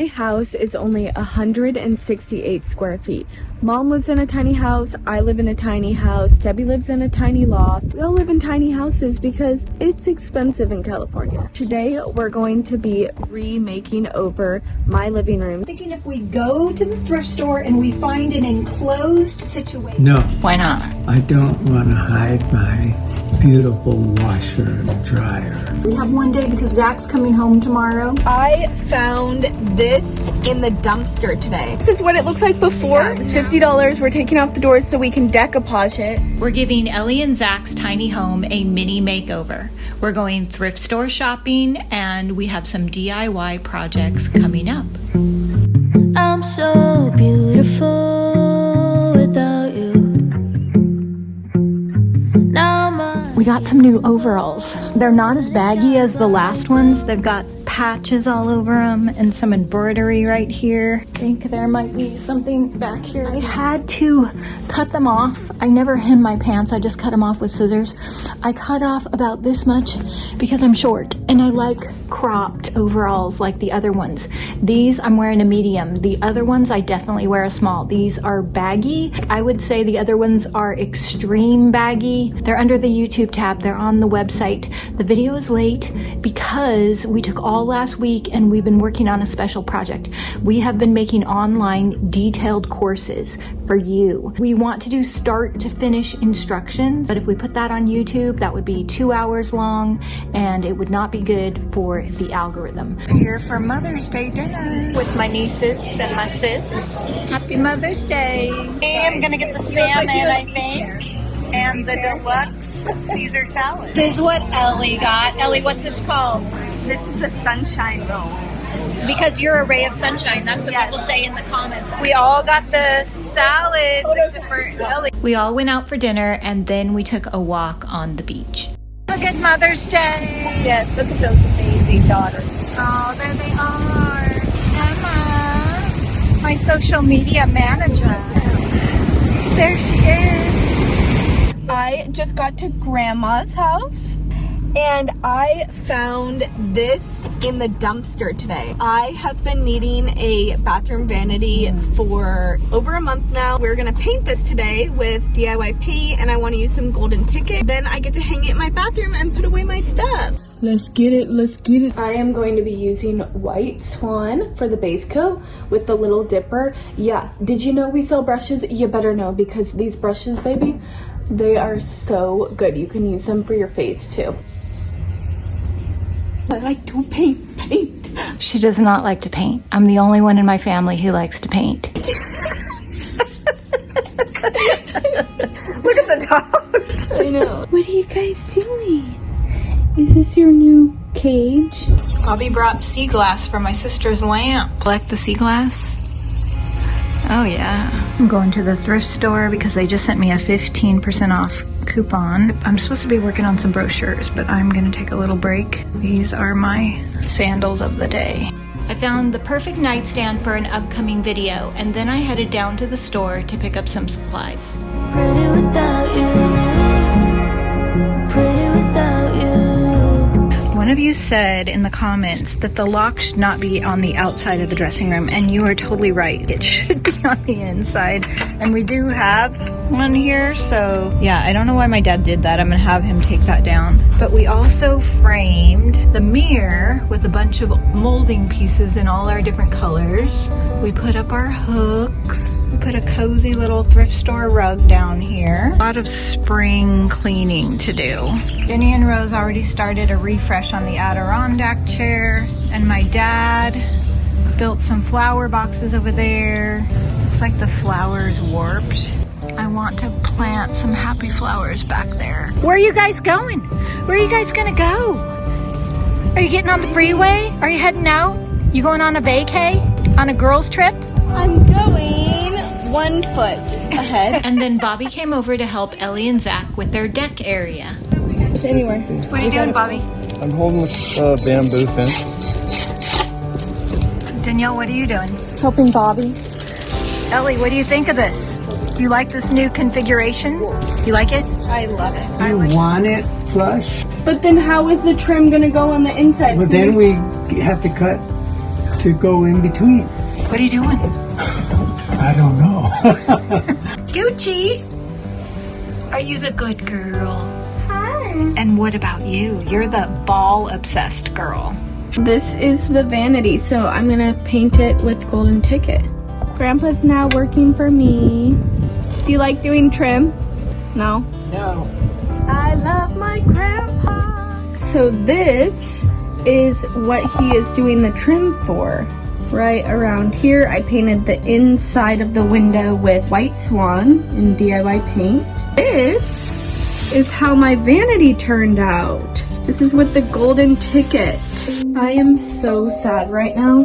My house is only 168 square feet. Mom lives in a tiny house, I live in a tiny house, Debbie lives in a tiny loft. We all live in tiny houses because it's expensive in California. Today we're going to be remaking over my living room. Thinking if we go to the thrift store and we find an enclosed situation. No. Why not? I don't want to hide my beautiful washer and dryer. We have one day because Zach's coming home tomorrow. I found this in the dumpster today. This is what it looks like before. It was $50. We're taking out the doors so we can decoupage it. We're giving Ellie and Zach's tiny home a mini makeover. We're going thrift store shopping and we have some DIY projects coming up. I'm so beautiful without you. We got some new overalls. They're not as baggy as the last ones. They've got patches all over them and some embroidery right here. I think there might be something back here. I had to cut them off. I never hem my pants. I just cut them off with scissors. I cut off about this much because I'm short and I like cropped overalls like the other ones. These I'm wearing a medium. The other ones I definitely wear a small. These are baggy. I would say the other ones are extreme baggy. They're under the YouTube tab. They're on the website. The video is late because we took all last week and we've been working on a special project. We have been making online detailed courses for you. We want to do start to finish instructions, but if we put that on YouTube, that would be 2 hours long and it would not be good for the algorithm. Here for Mother's Day dinner With my nieces and my sis. Happy Mother's Day. I'm gonna get the salmon, I think, and the deluxe Caesar salad. This is what Ellie got. Ellie, what's this called? This is a sunshine roll. Because you're a ray of sunshine. That's what people say in the comments. We all got the salad for Ellie. We all went out for dinner and then we took a walk on the beach. Have a good Mother's Day. Yes, look at those amazing daughters. Oh, there they are. Emma, my social media manager. There she is. I just got to Grandma's house and I found this in the dumpster today. I have been needing a bathroom vanity for over a month now. We're gonna paint this today with DIY paint and I wanna use some golden ticket. Then I get to hang it in my bathroom and put away my stuff. Let's get it, let's get it. I am going to be using White Swan for the base coat with the little dipper. Yeah, did you know we sell brushes? You better know because these brushes, baby, they are so good. You can use them for your face too. I like to paint. She does not like to paint. I'm the only one in my family who likes to paint. Look at the dogs. I know. What are you guys doing? Is this your new cage? Bobby brought sea glass for my sister's lamp. Like the sea glass? Oh yeah. I'm going to the thrift store because they just sent me a 15% off coupon. I'm supposed to be working on some brochures, but I'm gonna take a little break. These are my sandals of the day. I found the perfect nightstand for an upcoming video and then I headed down to the store to pick up some supplies. Pretty without you. Pretty without you. One of you said in the comments that the lock should not be on the outside of the dressing room, and you are totally right. It should be on the inside, and we do have one here, so yeah, I don't know why my dad did that. I'm gonna have him take that down. But we also framed the mirror with a bunch of molding pieces in all our different colors. We put up our hooks. We put a cozy little thrift store rug down here. A lot of spring cleaning to do. Jenny and Rose already started a refresh on the Adirondack chair, and my dad built some flower boxes over there. Looks like the flowers warped. I want to plant some happy flowers back there. Where are you guys going? Where are you guys gonna go? Are you getting on the freeway? Are you heading out? You going on a vacay? On a girls trip? I'm going 1 foot ahead. And then Bobby came over to help Ellie and Zach with their deck area. Anywhere. What are you doing, Bobby? I'm holding this bamboo fence. Danielle, what are you doing? Helping Bobby. Ellie, what do you think of this? Do you like this new configuration? You like it? I love it. You want it flush? But then how is the trim gonna go on the inside? But then we have to cut to go in between. What are you doing? I don't know. Gucci! Are you the good girl? Hi. And what about you? You're the ball-obsessed girl. This is the vanity, so I'm gonna paint it with golden ticket. Grandpa's now working for me. Do you like doing trim? No? No. I love my grandpa. So this is what he is doing the trim for. Right around here, I painted the inside of the window with white swan in DIY paint. This is how my vanity turned out. This is with the golden ticket. I am so sad right now.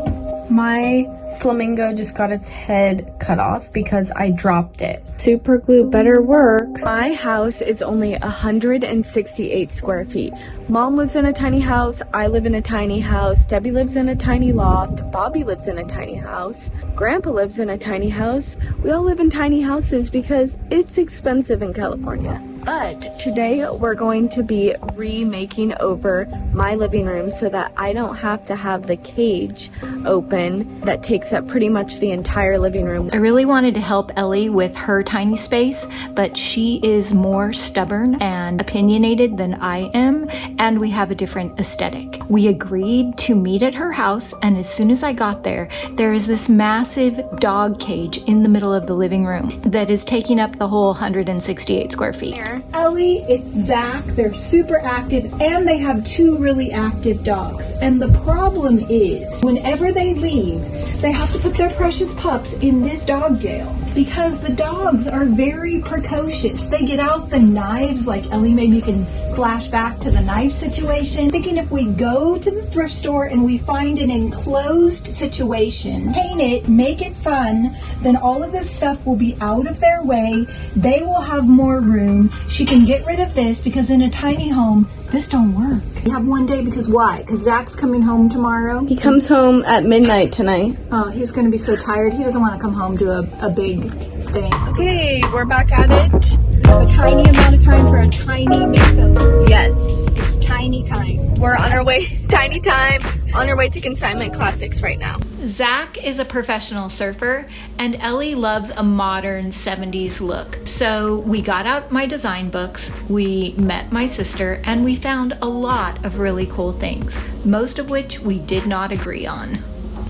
My flamingo just got its head cut off because I dropped it. Super glue better work. My house is only 168 square feet. Mom lives in a tiny house, I live in a tiny house, Debbie lives in a tiny loft, Bobby lives in a tiny house, Grandpa lives in a tiny house. We all live in tiny houses because it's expensive in California. But today we're going to be remaking over my living room so that I don't have to have the cage open that takes up pretty much the entire living room. I really wanted to help Ellie with her tiny space, but she is more stubborn and opinionated than I am, and we have a different aesthetic. We agreed to meet at her house, and as soon as I got there, there is this massive dog cage in the middle of the living room that is taking up the whole 168 square feet. Ellie, it's Zach. They're super active and they have 2 really active dogs. And the problem is, whenever they leave, they have to put their precious pups in this dog jail because the dogs are very precocious. They get out the knives, like Ellie, maybe you can flash back to the knife situation. Thinking if we go to the thrift store and we find an enclosed situation, paint it, make it fun, then all of this stuff will be out of their way. They will have more room. She can get rid of this because in a tiny home, this don't work. You have one day because why? Because Zach's coming home tomorrow. He comes home at midnight tonight. Oh, he's going to be so tired. He doesn't want to come home to a big thing. Okay, we're back at it. A tiny amount of time for a tiny makeover. Yes. It's tiny time. We're on our way, tiny time, on our way to Consignment Classics right now. Zach is a professional surfer, and Ellie loves a modern 70s look. So we got out my design books, we met my sister, and we found a lot of really cool things, most of which we did not agree on.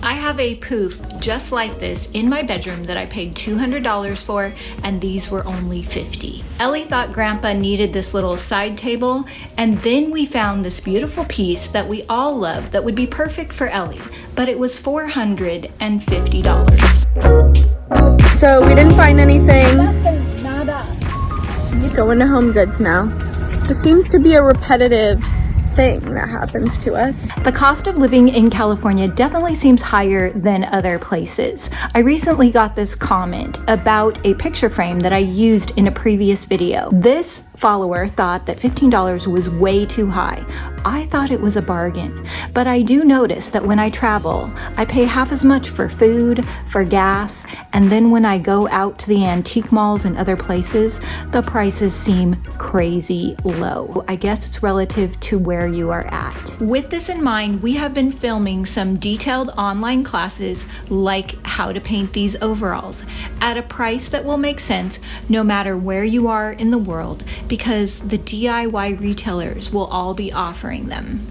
I have a poof just like this in my bedroom that I paid $200 for, and these were only $50. Ellie thought Grandpa needed this little side table, and then we found this beautiful piece that we all loved that would be perfect for Ellie, but it was $450. So we didn't find anything. Nothing, nada. Going to Home Goods now. This seems to be a repetitive thing that happens to us. The cost of living in California definitely seems higher than other places. I recently got this comment about a picture frame that I used in a previous video. This follower thought that $15 was way too high. I thought it was a bargain, but I do notice that when I travel, I pay half as much for food, for gas, and then when I go out to the antique malls and other places, the prices seem crazy low. I guess it's relative to where you are at. With this in mind, we have been filming some detailed online classes like how to paint these overalls at a price that will make sense no matter where you are in the world, because the DIY retailers will all be offering them.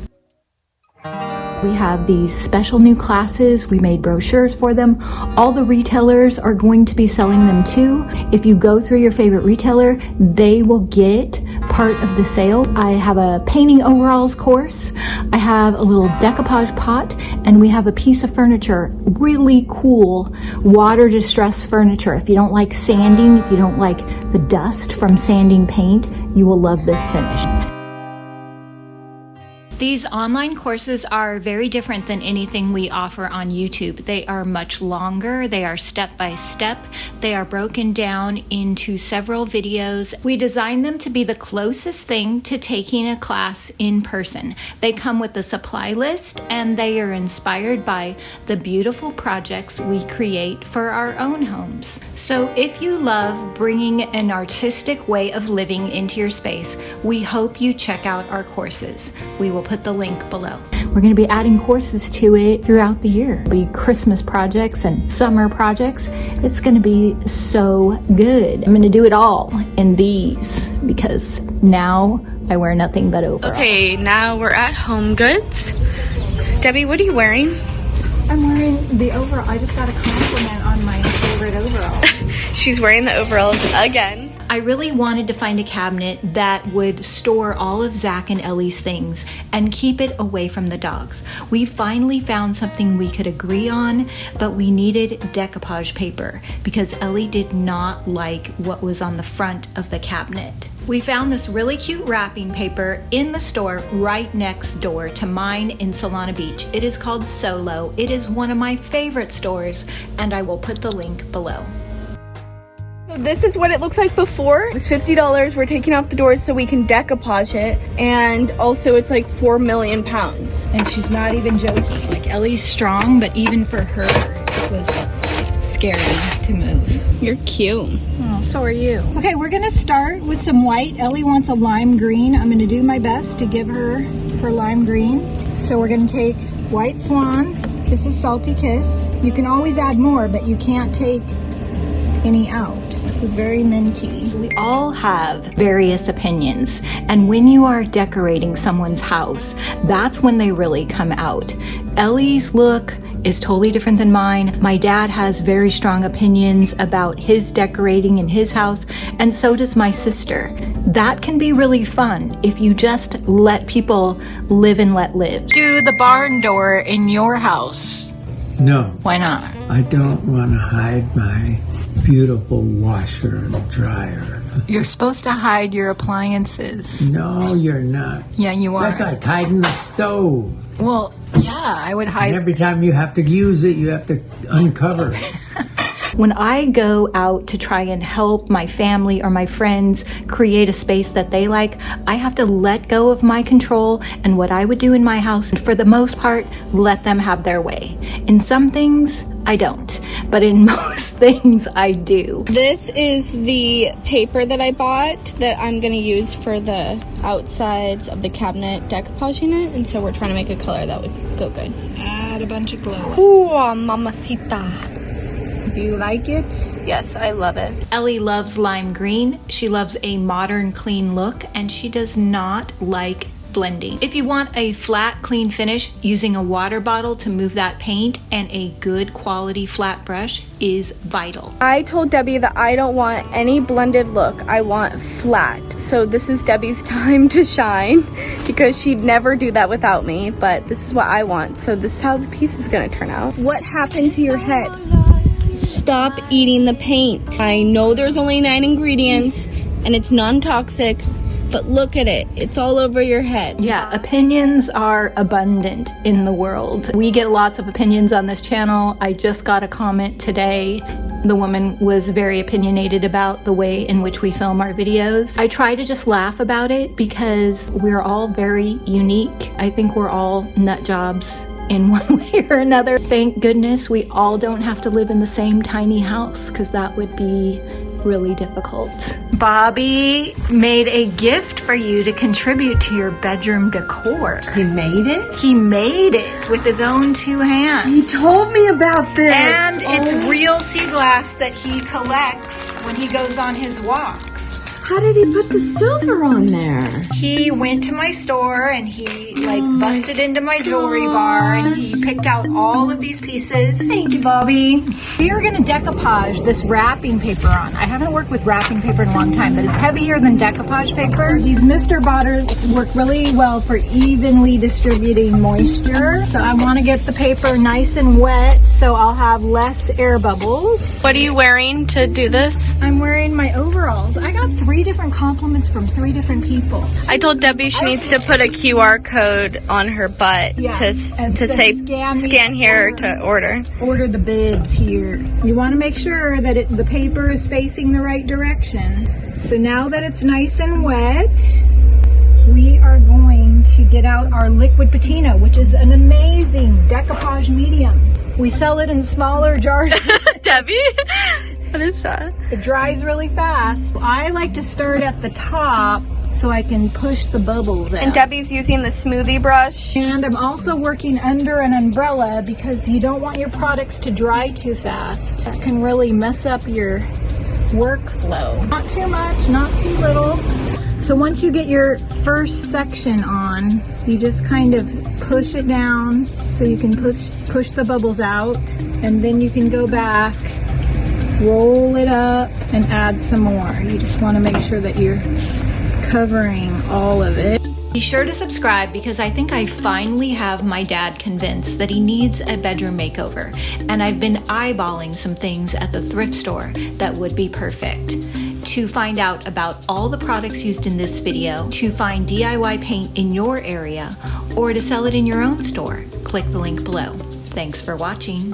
We have these special new classes. We made brochures for them. All the retailers are going to be selling them too. If you go through your favorite retailer, they will get part of the sale. I have a painting overalls course. I have a little decoupage pot, and we have a piece of furniture, really cool water distress furniture. If you don't like sanding, if you don't like the dust from sanding paint, you will love this finish. These online courses are very different than anything we offer on YouTube. They are much longer, they are step by step, they are broken down into several videos. We designed them to be the closest thing to taking a class in person. They come with a supply list, and they are inspired by the beautiful projects we create for our own homes. So if you love bringing an artistic way of living into your space, we hope you check out our courses. We will put put the link below. We're going to be adding courses to it throughout the year. It'll be Christmas projects and summer projects. It's going to be so good. I'm going to do it all in these because now I wear nothing but overalls. Okay, now we're at Home Goods. Debbie, what are you wearing? I'm wearing the overall. I just got a compliment on my favorite overall. She's wearing the overalls again. I really wanted to find a cabinet that would store all of Zach and Ellie's things and keep it away from the dogs. We finally found something we could agree on, but we needed decoupage paper because Ellie did not like what was on the front of the cabinet. We found this really cute wrapping paper in the store right next door to mine in Solana Beach. It is called Solo. It is one of my favorite stores, and I will put the link below. This is what it looks like before. It's $50. We're taking out the doors so we can decoupage it. And also it's like 4 million pounds. And she's not even joking. Like, Ellie's strong, but even for her, it was scary to move. You're cute. Oh, so are you. Okay, we're gonna start with some white. Ellie wants a lime green. I'm gonna do my best to give her her lime green. So we're gonna take White Swan. This is Salty Kiss. You can always add more, but you can't take any out. This is very minty. We all have various opinions, and when you are decorating someone's house, that's when they really come out. Ellie's look is totally different than mine. My dad has very strong opinions about his decorating in his house, and so does my sister. That can be really fun if you just let people live and let live. Do the barn door in your house. No, Why not? I don't want to hide my beautiful washer and dryer. You're supposed to hide your appliances. No, you're not. Yeah, you are. That's like hiding the stove. Well, yeah, I would And hide. every time you have to use it, you have to uncover it. When I go out to try and help my family or my friends create a space that they like, I have to let go of my control and what I would do in my house, and for the most part, let them have their way. In some things, I don't, but in most things, I do. This is the paper that I bought that I'm gonna use for the outsides of the cabinet decoupaging it, and so we're trying to make a color that would go good. Add a bunch of glow. Ooh, mamacita. Do you like it? Yes, I love it. Ellie loves lime green. She loves a modern, clean look, and she does not like blending. If you want a flat, clean finish, using a water bottle to move that paint and a good quality flat brush is vital. I told Debbie that I don't want any blended look. I want flat. So this is Debbie's time to shine because she'd never do that without me, but this is what I want. So this is how the piece is gonna turn out. What happened to your head? Stop eating the paint. I know there's only 9 ingredients and it's non-toxic, but look at it. It's all over your head. Yeah, opinions are abundant in the world. We get lots of opinions on this channel. I just got a comment today. The woman was very opinionated about the way in which we film our videos. I try to just laugh about it because we're all very unique. I think we're all nut jobs in one way or another. Thank goodness we all don't have to live in the same tiny house because that would be really difficult. Bobby made a gift for you to contribute to your bedroom decor. He made it? He made it with his own 2 hands. He told me about this. And it's real sea glass that he collects when he goes on his walks. How did he put the silver on there? He went to my store and he busted into my jewelry bar and he picked out all of these pieces. Thank you, Bobby. We are gonna decoupage this wrapping paper on. I haven't worked with wrapping paper in a long time, but it's heavier than decoupage paper. These Mr. Botters work really well for evenly distributing moisture. So I wanna get the paper nice and wet so I'll have less air bubbles. What are you wearing to do this? I'm wearing my overalls. I got 3 different compliments from 3 different people. I told Debbie she needs to put a QR code on her butt to say scan here to order. Order the bibs here. You want to make sure that the paper is facing the right direction. So now that it's nice and wet, we are going to get out our liquid patina, which is an amazing decoupage medium. We sell it in smaller jars. Debbie? What is that? It dries really fast. I like to start at the top so I can push the bubbles out. And Debbie's using the smoothie brush. And I'm also working under an umbrella because you don't want your products to dry too fast. That can really mess up your workflow. Not too much, not too little. So once you get your first section on, you just kind of push it down so you can push the bubbles out, and then you can go back, roll it up, and add some more. You just want to make sure that you're covering all of it. Be sure to subscribe because I think I finally have my dad convinced that he needs a bedroom makeover, and I've been eyeballing some things at the thrift store that would be perfect. To find out about all the products used in this video, to find DIY paint in your area, or to sell it in your own store, click the link below. Thanks for watching.